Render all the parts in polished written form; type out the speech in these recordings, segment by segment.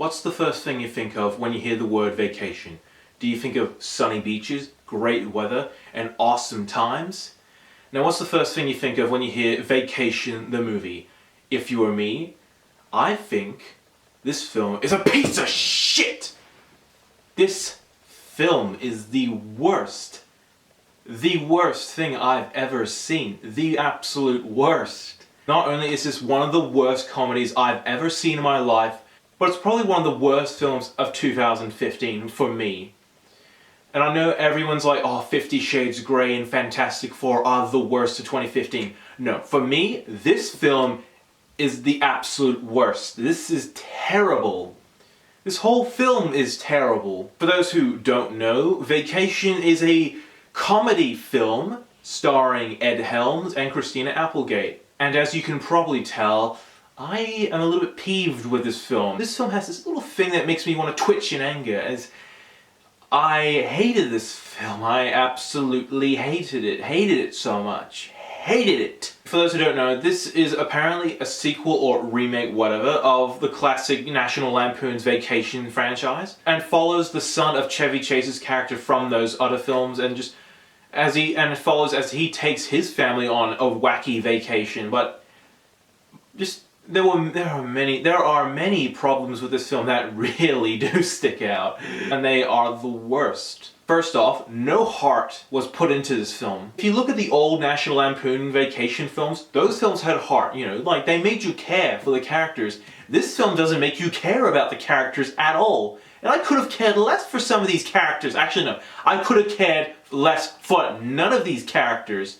What's the first thing you think of when you hear the word vacation? Do you think of sunny beaches, great weather, and awesome times? Now, what's the first thing you think of when you hear Vacation the movie? If you were me, I think this film is a piece of shit! This film is the worst thing I've ever seen. The absolute worst. Not only is this one of the worst comedies I've ever seen in my life, but it's probably one of the worst films of 2015 for me. And I know everyone's like, oh, 50 Shades Grey and Fantastic Four are the worst of 2015. No, for me, this film is the absolute worst. This is terrible. This whole film is terrible. For those who don't know, Vacation is a comedy film starring Ed Helms and Christina Applegate. And as you can probably tell, I am a little bit peeved with this film. This film has this little thing that makes me want to twitch in anger, as I hated this film. I absolutely hated it. Hated it so much. Hated it. For those who don't know, this is apparently a sequel or remake, whatever, of the classic National Lampoon's Vacation franchise, and follows the son of Chevy Chase's character from those other films, and just it follows as he takes his family on a wacky vacation. But just there are many problems with this film that really do stick out, and they are the worst. First off, no heart was put into this film. If you look at the old National Lampoon Vacation films, those films had heart, you know, like they made you care for the characters. This film doesn't make you care about the characters at all. And I could have cared less for some of these characters. Actually, no, I could have cared less for none of these characters.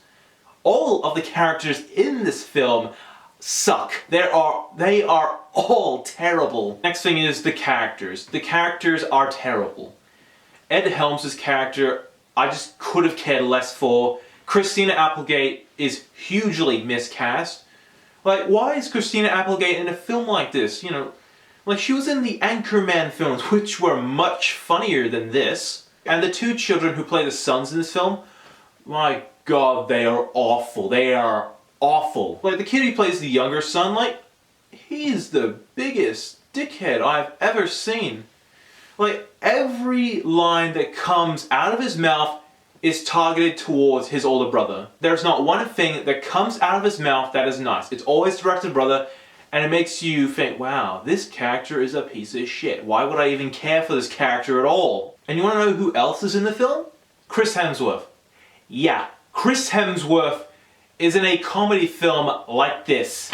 All of the characters in this film suck. They are all terrible. Next thing is the characters. The characters are terrible. Ed Helms' character, I just could have cared less for. Christina Applegate is hugely miscast. Like, why is Christina Applegate in a film like this? You know, like, she was in the Anchorman films, which were much funnier than this. And the two children who play the sons in this film, my god, they are awful. They are awful. Like, the kid who plays the younger son, like, he's the biggest dickhead I've ever seen. Like, every line that comes out of his mouth is targeted towards his older brother. There's not one thing that comes out of his mouth that is nice. It's always directed at brother, and it makes you think, wow, this character is a piece of shit. Why would I even care for this character at all? And you want to know who else is in the film? Chris Hemsworth. Yeah, Chris Hemsworth is in a comedy film like this.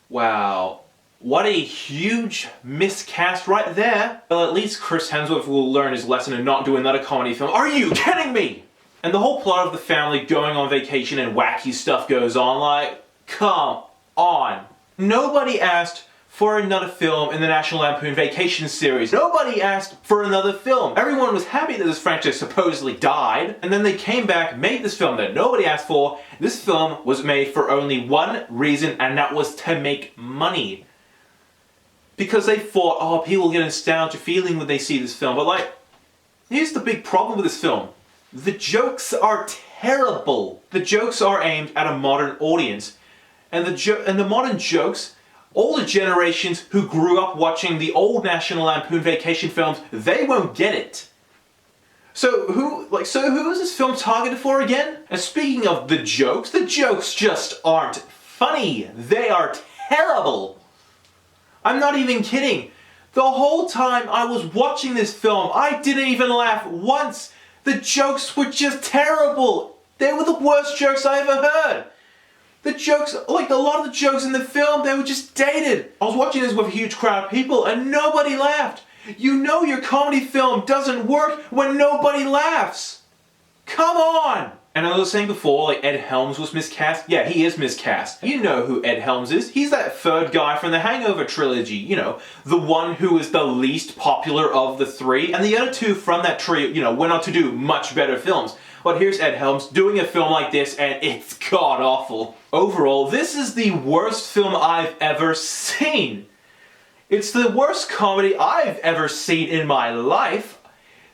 Wow. What a huge miscast right there. Well, at least Chris Hemsworth will learn his lesson and not do another comedy film. Are you kidding me? And the whole plot of the family going on vacation and wacky stuff goes on, like, come on. Nobody asked for another film in the National Lampoon Vacation series. Nobody asked for another film. Everyone was happy that this franchise supposedly died, and then they came back, made this film that nobody asked for. This film was made for only one reason, and that was to make money. Because they thought, oh, people get a nostalgia feeling when they see this film. But like, here's the big problem with this film. The jokes are terrible. The jokes are aimed at a modern audience. And the modern jokes, all the generations who grew up watching the old National Lampoon Vacation films, they won't get it. So who is this film targeted for again? And speaking of the jokes just aren't funny. They are terrible. I'm not even kidding. The whole time I was watching this film, I didn't even laugh once. The jokes were just terrible. They were the worst jokes I ever heard. The jokes, like a lot of the jokes in the film, they were just dated. I was watching this with a huge crowd of people and nobody laughed. You know your comedy film doesn't work when nobody laughs. Come on! And I was saying before, like, Ed Helms was miscast. Yeah, he is miscast. You know who Ed Helms is. He's that third guy from the Hangover trilogy. You know, the one who is the least popular of the three. And the other two from that trio, you know, went on to do much better films. But here's Ed Helms doing a film like this, and it's god-awful. Overall, this is the worst film I've ever seen. It's the worst comedy I've ever seen in my life.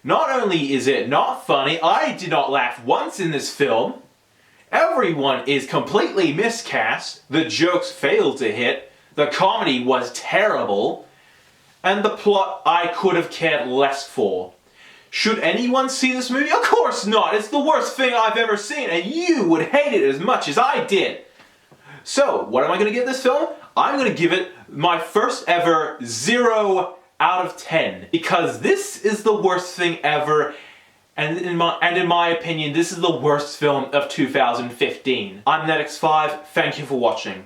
Not only is it not funny, I did not laugh once in this film. Everyone is completely miscast. The jokes failed to hit. The comedy was terrible. and the plot I could have cared less for. Should anyone see this movie? Of course not! It's the worst thing I've ever seen, and you would hate it as much as I did! So, what am I going to give this film? I'm going to give it my first ever 0 out of 10. Because this is the worst thing ever, and in my opinion, this is the worst film of 2015. I'm NETX5, thank you for watching.